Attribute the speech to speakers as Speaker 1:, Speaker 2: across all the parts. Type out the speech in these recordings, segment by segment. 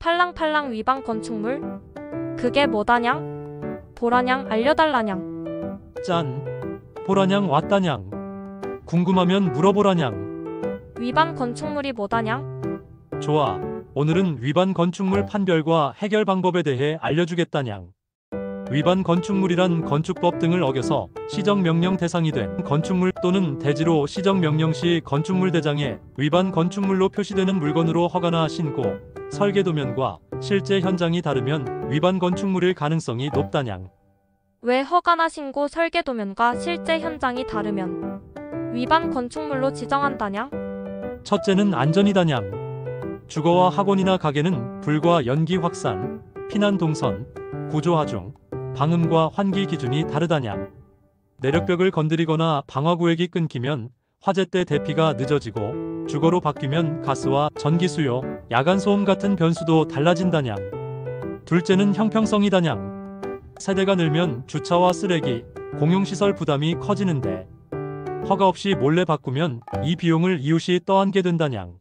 Speaker 1: 팔랑팔랑 위반 건축물? 그게 뭐다냥? 보라냥 알려달라냥.
Speaker 2: 짠! 보라냥 왔다냥. 궁금하면 물어보라냥.
Speaker 1: 위반 건축물이 뭐다냥?
Speaker 2: 좋아. 오늘은 위반 건축물 판별과 해결 방법에 대해 알려주겠다냥. 위반 건축물이란 건축법 등을 어겨서 시정명령 대상이 된 건축물 또는 대지로 시정명령 시 건축물 대장에 위반 건축물로 표시되는 물건으로 허가나 신고, 설계 도면과 실제 현장이 다르면 위반 건축물일 가능성이 높다냥.
Speaker 1: 왜 허가나 신고 설계 도면과 실제 현장이 다르면 위반 건축물로 지정한다냥?
Speaker 2: 첫째는 안전이다냥. 주거와 학원이나 가게는 불과 연기 확산, 피난 동선, 구조 하중, 방음과 환기 기준이 다르다냥. 내력벽을 건드리거나 방화구획이 끊기면 화재 때 대피가 늦어지고, 주거로 바뀌면 가스와 전기 수요, 야간 소음 같은 변수도 달라진다냥. 둘째는 형평성이다냥. 세대가 늘면 주차와 쓰레기, 공용시설 부담이 커지는데 허가 없이 몰래 바꾸면 이 비용을 이웃이 떠안게 된다냥.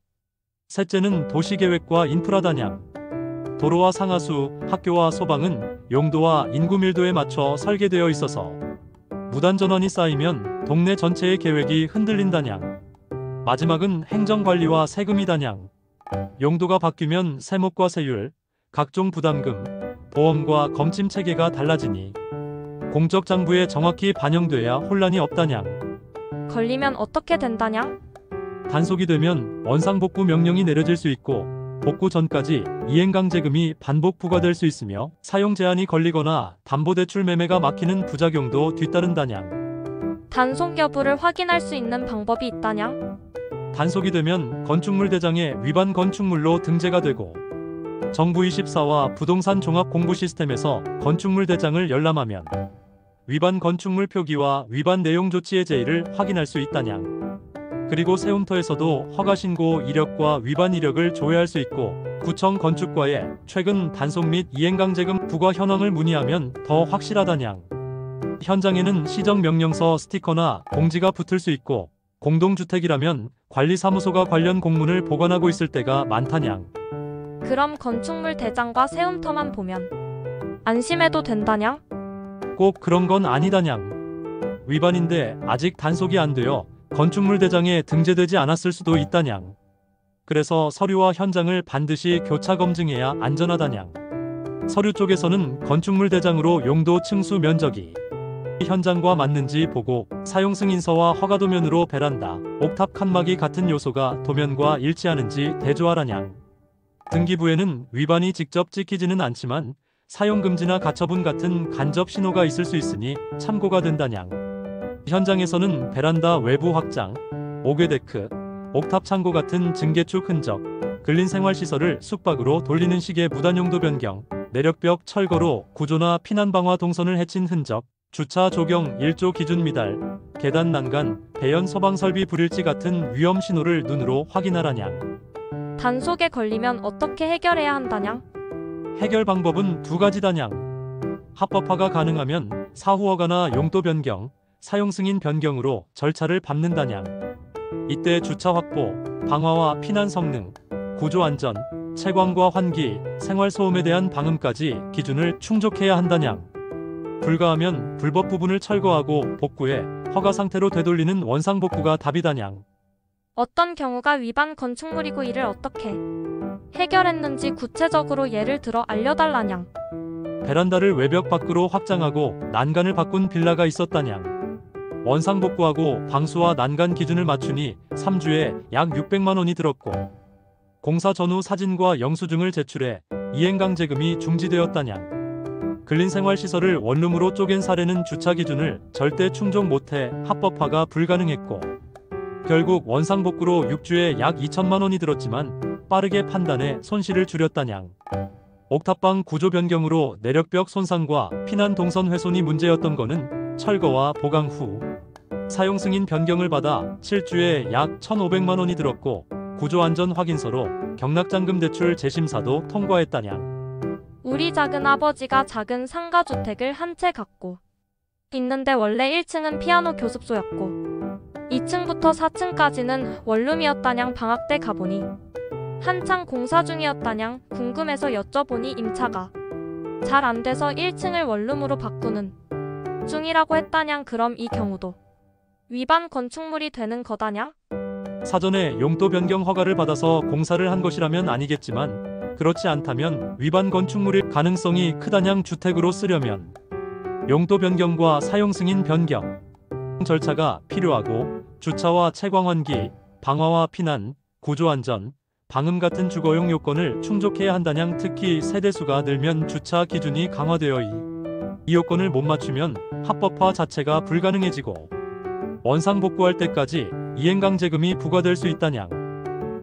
Speaker 2: 셋째는 도시계획과 인프라다냥. 도로와 상하수, 학교와 소방은 용도와 인구 밀도에 맞춰 설계되어 있어서 무단전원이 쌓이면 동네 전체의 계획이 흔들린다냥. 마지막은 행정관리와 세금이다냥. 용도가 바뀌면 세목과 세율, 각종 부담금, 보험과 검침 체계가 달라지니 공적장부에 정확히 반영돼야 혼란이 없다냥.
Speaker 1: 걸리면 어떻게 된다냥?
Speaker 2: 단속이 되면 원상복구 명령이 내려질 수 있고, 복구 전까지 이행강제금이 반복 부과될 수 있으며 사용 제한이 걸리거나 담보대출 매매가 막히는 부작용도 뒤따른다냥.
Speaker 1: 단속 여부를 확인할 수 있는 방법이 있다냥?
Speaker 2: 단속이 되면 건축물 대장에 위반 건축물로 등재가 되고, 정부24와 부동산 종합 공부 시스템에서 건축물 대장을 열람하면 위반 건축물 표기와 위반 내용 조치의 제의를 확인할 수 있다냥. 그리고 세움터에서도 허가 신고 이력과 위반 이력을 조회할 수 있고, 구청 건축과에 최근 단속 및 이행강제금 부과 현황을 문의하면 더 확실하다냥. 현장에는 시정명령서 스티커나 공지가 붙을 수 있고, 공동주택이라면 관리사무소가 관련 공문을 보관하고 있을 때가 많다냥.
Speaker 1: 그럼 건축물 대장과 세움터만 보면 안심해도 된다냥?
Speaker 2: 꼭 그런 건 아니다냥. 위반인데 아직 단속이 안 되어 건축물 대장에 등재되지 않았을 수도 있다냥. 그래서 서류와 현장을 반드시 교차 검증해야 안전하다냥. 서류 쪽에서는 건축물 대장으로 용도 층수 면적이 현장과 맞는지 보고, 사용 승인서와 허가도면으로 베란다, 옥탑 칸막이 같은 요소가 도면과 일치하는지 대조하라냥. 등기부에는 위반이 직접 찍히지는 않지만 사용금지나 가처분 같은 간접 신호가 있을 수 있으니 참고가 된다냥. 현장에서는 베란다 외부 확장, 옥외데크, 옥탑 창고 같은 증개축 흔적, 근린생활시설을 숙박으로 돌리는 식의 무단용도 변경, 내력벽 철거로 구조나 피난방화 동선을 해친 흔적, 주차 조경 1조 기준 미달, 계단 난간, 배연 소방설비 불일치 같은 위험 신호를 눈으로 확인하라냥.
Speaker 1: 단속에 걸리면 어떻게 해결해야 한다냥?
Speaker 2: 해결 방법은 두 가지다냥. 합법화가 가능하면 사후 허가나 용도 변경, 사용 승인 변경으로 절차를 밟는다냥. 이때 주차 확보, 방화와 피난 성능, 구조 안전, 채광과 환기, 생활 소음에 대한 방음까지 기준을 충족해야 한다냥. 불가하면 불법 부분을 철거하고 복구해 허가 상태로 되돌리는 원상복구가 답이다냥.
Speaker 1: 어떤 경우가 위반 건축물이고 이를 어떻게 해결했는지 구체적으로 예를 들어 알려달라냥.
Speaker 2: 베란다를 외벽 밖으로 확장하고 난간을 바꾼 빌라가 있었다냥. 원상복구하고 방수와 난간 기준을 맞추니 3주에 약 600만 원이 들었고, 공사 전후 사진과 영수증을 제출해 이행강제금이 중지되었다냥. 근린생활시설을 원룸으로 쪼갠 사례는 주차 기준을 절대 충족 못해 합법화가 불가능했고, 결국 원상복구로 6주에 약 2천만 원이 들었지만 빠르게 판단해 손실을 줄였다냥. 옥탑방 구조 변경으로 내력벽 손상과 피난 동선 훼손이 문제였던 거는 철거와 보강 후 사용 승인 변경을 받아 7주에 약 1,500만 원이 들었고, 구조안전 확인서로 경락잔금 대출 재심사도 통과했다냥.
Speaker 1: 우리 작은 아버지가 작은 상가주택을 한 채 갖고 있는데 원래 1층은 피아노 교습소였고 2층부터 4층까지는 원룸이었다냥. 방학 때 가보니 한창 공사 중이었다냥 궁금해서 여쭤보니 임차가 잘 안 돼서 1층을 원룸으로 바꾸는 중이라고 했다냥. 그럼 이 경우도 위반 건축물이 되는 거다냥?
Speaker 2: 사전에 용도 변경 허가를 받아서 공사를 한 것이라면 아니겠지만 그렇지 않다면 위반 건축물일 가능성이 크다냥. 주택으로 쓰려면 용도 변경과 사용 승인 변경 절차가 필요하고 주차와 채광 환기, 방화와 피난, 구조 안전, 방음 같은 주거용 요건을 충족해야 한다냥. 특히 세대수가 늘면 주차 기준이 강화되어 이 요건을 못 맞추면 합법화 자체가 불가능해지고 원상복구할 때까지 이행강제금이 부과될 수 있다냥.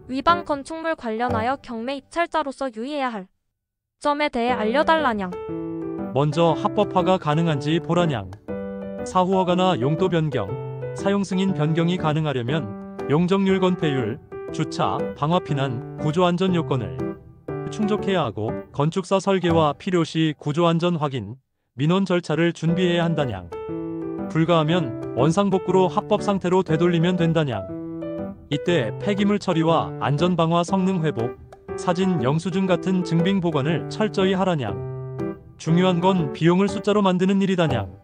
Speaker 1: 위반 건축물 관련하여 경매 입찰자로서 유의해야 할 점에 대해 알려달라냥.
Speaker 2: 먼저 합법화가 가능한지 보라냥. 사후 허가나 용도 변경, 사용 승인 변경이 가능하려면 용적률 건폐율, 주차, 방화 피난, 구조 안전 요건을 충족해야 하고 건축사 설계와 필요시 구조 안전 확인, 민원 절차를 준비해야 한다냥. 불가하면 원상복구로 합법 상태로 되돌리면 된다냥. 이때 폐기물 처리와 안전 방화 성능 회복, 사진 영수증 같은 증빙 보관을 철저히 하라냥. 중요한 건 비용을 숫자로 만드는 일이다냥.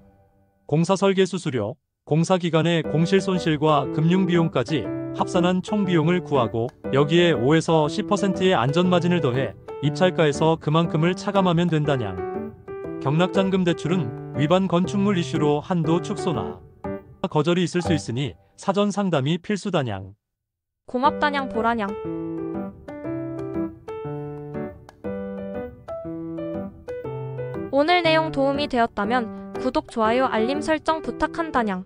Speaker 2: 공사 설계 수수료, 공사 기간의 공실 손실과 금융 비용까지 합산한 총 비용을 구하고 여기에 5에서 10%의 안전마진을 더해 입찰가에서 그만큼을 차감하면 된다냥. 경락잔금 대출은 위반 건축물 이슈로 한도 축소나 거절이 있을 수 있으니 사전 상담이 필수다냥.
Speaker 1: 고맙다냥 보라냥. 오늘 내용 도움이 되었다면 구독, 좋아요, 알림 설정 부탁한다냥.